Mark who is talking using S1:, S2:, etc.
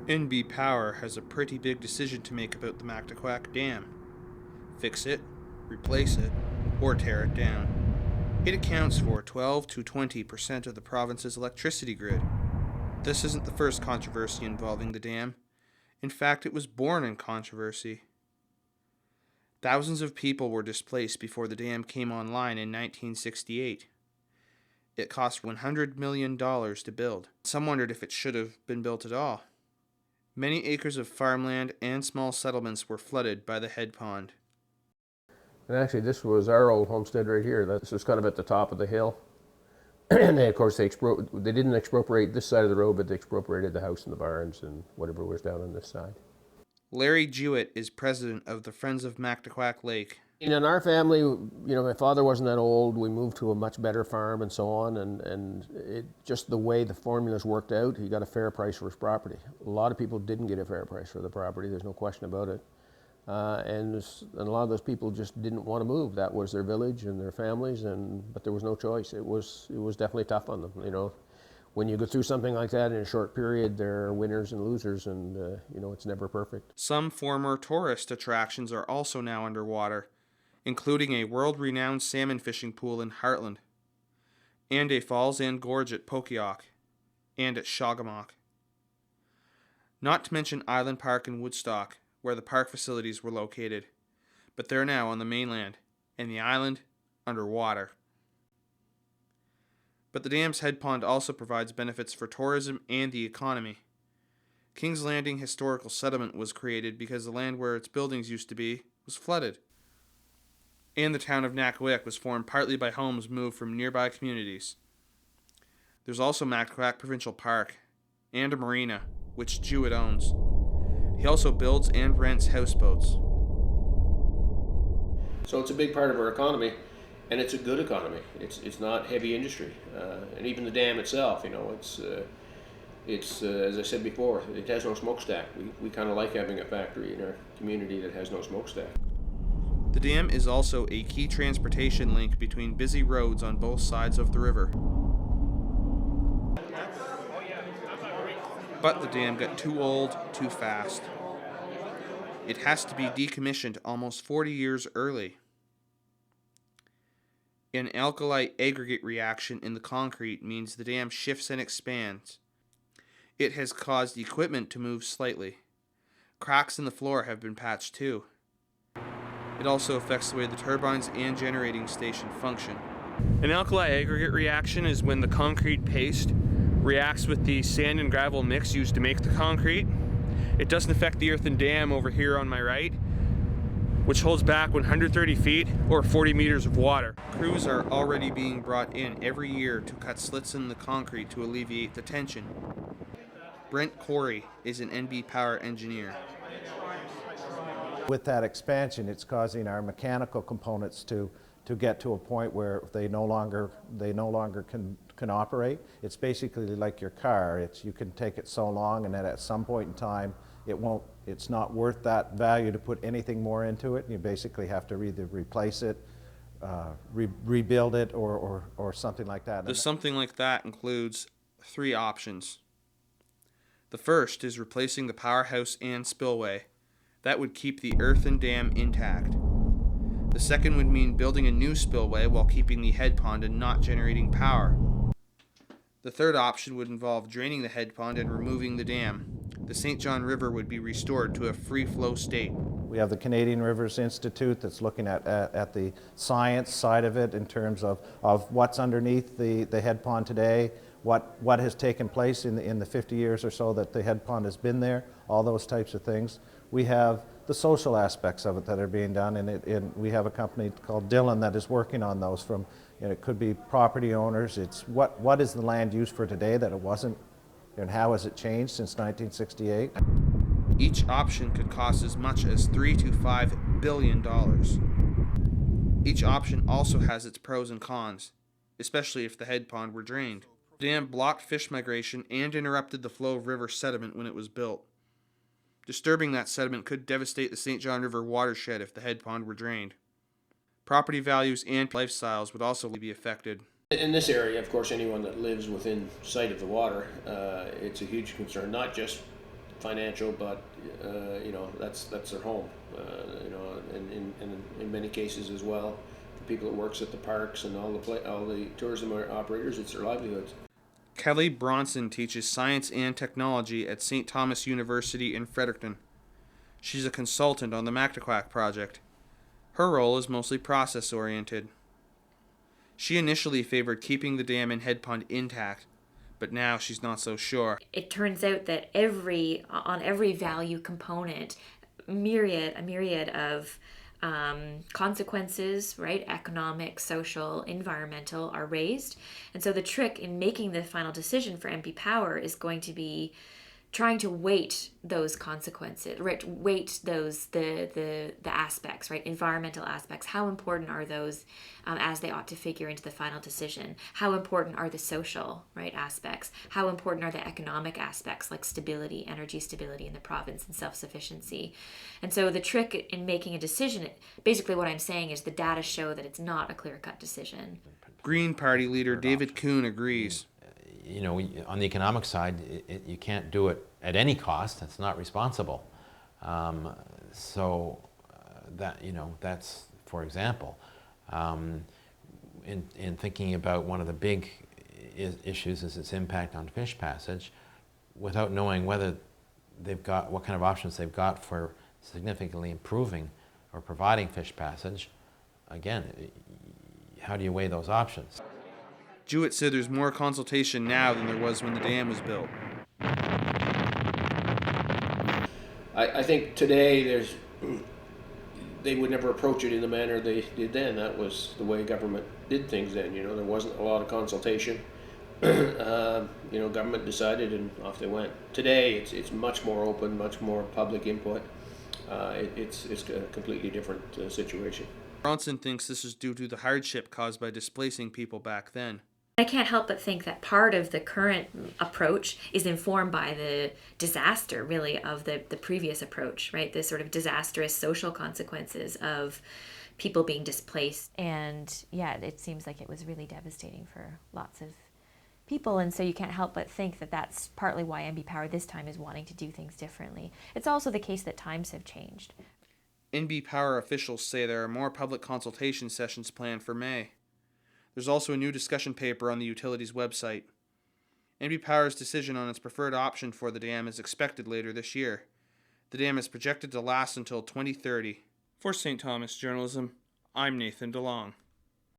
S1: NB Power has a pretty big decision to make about the Mactaquac Dam. Fix it, replace it, or tear it down. It accounts for 12 to 20% of the province's electricity grid. This isn't the first controversy involving the dam. In fact, it was born in controversy. Thousands of people were displaced before the dam came online in 1968. It cost $100 million to build. Some wondered if it should have been built at all. Many acres of farmland and small settlements were flooded by the head pond.
S2: And actually, this was our old homestead right here. This was kind of at the top of the hill. And then, of course, they didn't expropriate this side of the road, but they expropriated the house and the barns and whatever was down on this side.
S1: Larry Jewett is president of the Friends of Mactaquac Lake.
S2: And in our family, my father wasn't that old. We moved to a much better farm and so on, and it just the way the formulas worked out, he got a fair price for his property. A lot of people didn't get a fair price for the property. There's no question about it. And a lot of those people just didn't want to move. That was their village and their families, but there was no choice. It was definitely tough on them. When you go through something like that in a short period, there are winners and losers, and it's never perfect.
S1: Some former tourist attractions are also now underwater, including a world-renowned salmon fishing pool in Heartland, and a falls and gorge at Pokiok, and at Shagamock. Not to mention Island Park in Woodstock, where the park facilities were located, but they're now on the mainland, and the island underwater. But the dam's head pond also provides benefits for tourism and the economy. King's Landing Historical Settlement was created because the land where its buildings used to be was flooded. And the town of Mactaquac was formed partly by homes moved from nearby communities. There's also Mactaquac Provincial Park, and a marina, which Jewett owns. He also builds and rents houseboats.
S2: So it's a big part of our economy, and it's a good economy. It's not heavy industry, and even the dam itself. It's as I said before, it has no smokestack. We kind of like having a factory in our community that has no smokestack.
S1: The dam is also a key transportation link between busy roads on both sides of the river. But the dam got too old too fast. It has to be decommissioned almost 40 years early. An alkali aggregate reaction in the concrete means the dam shifts and expands. It has caused equipment to move slightly. Cracks in the floor have been patched too. It also affects the way the turbines and generating station function. An alkali aggregate reaction is when the concrete paste reacts with the sand and gravel mix used to make the concrete. It doesn't affect the earthen dam over here on my right, which holds back 130 feet or 40 meters of water. Crews are already being brought in every year to cut slits in the concrete to alleviate the tension. Brent Corey is an NB Power engineer.
S3: With that expansion, it's causing our mechanical components to get to a point where they no longer can operate. It's basically like your car. You can take it so long, and then at some point in time, it's not worth that value to put anything more into it. You basically have to either replace it, rebuild it, or something like that.
S1: The something like that includes 3 options. The first is replacing the powerhouse and spillway. That would keep the earthen dam intact. The second would mean building a new spillway while keeping the head pond and not generating power. The third option would involve draining the head pond and removing the dam. The St. John River would be restored to a free flow state.
S3: We have the Canadian Rivers Institute that's looking at the science side of it in terms of what's underneath the head pond today, what has taken place in the 50 years or so that the head pond has been there, all those types of things. We have the social aspects of it that are being done, and we have a company called Dillon that is working on those. It could be property owners. It's what is the land used for today that it wasn't, and how has it changed since 1968?
S1: Each option could cost as much as $3 to $5 billion. Each option also has its pros and cons, especially if the head pond were drained. The dam blocked fish migration and interrupted the flow of river sediment when it was built. Disturbing that sediment could devastate the St. John River watershed if the head pond were drained. Property values and lifestyles would also be affected.
S2: In this area, of course, anyone that lives within sight of the water, it's a huge concern, not just
S4: financial, but that's their home. And in many cases as well, for people that works at the parks and all the tourism operators, it's their livelihoods.
S1: Kelly Bronson teaches science and technology at St. Thomas University in Fredericton. She's a consultant on the Mactaquac project. Her role is mostly process-oriented. She initially favored keeping the dam and head pond intact, but now she's not so sure.
S5: It turns out that on every value component, a myriad of consequences, right? Economic, social, environmental are raised. And so the trick in making the final decision for MP Power is going to be trying to weight those consequences, right? Weight those the aspects, right? Environmental aspects. How important are those as they ought to figure into the final decision? How important are the social, right, aspects? How important are the economic aspects like stability, energy stability in the province and self-sufficiency? And so the trick in making a decision, basically what I'm saying is the data show that it's not a clear-cut decision.
S1: Green Party leader David Kuhn agrees.
S6: On the economic side, you can't do it at any cost. That's not responsible. That's, for example, in thinking about one of the big issues is its impact on fish passage, without knowing what kind of options they've got for significantly improving or providing fish passage. Again, how do you weigh those options?
S1: Jewett said there's more consultation now than there was when the dam was built.
S4: I think today they would never approach it in the manner they did then. That was the way government did things then. There wasn't a lot of consultation. Government decided and off they went. Today it's much more open, much more public input. It's a completely different situation.
S1: Bronson thinks this is due to the hardship caused by displacing people back then.
S5: I can't help but think that part of the current approach is informed by the disaster, really, of the previous approach, right? The sort of disastrous social consequences of people being displaced. And yeah, it seems like it was really devastating for lots of people. And so you can't help but think that that's partly why NB Power this time is wanting to do things differently. It's also the case that times have changed.
S1: NB Power officials say there are more public consultation sessions planned for May. There's also a new discussion paper on the utility's website. NB Power's decision on its preferred option for the dam is expected later this year. The dam is projected to last until 2030. For St. Thomas Journalism, I'm Nathan DeLong.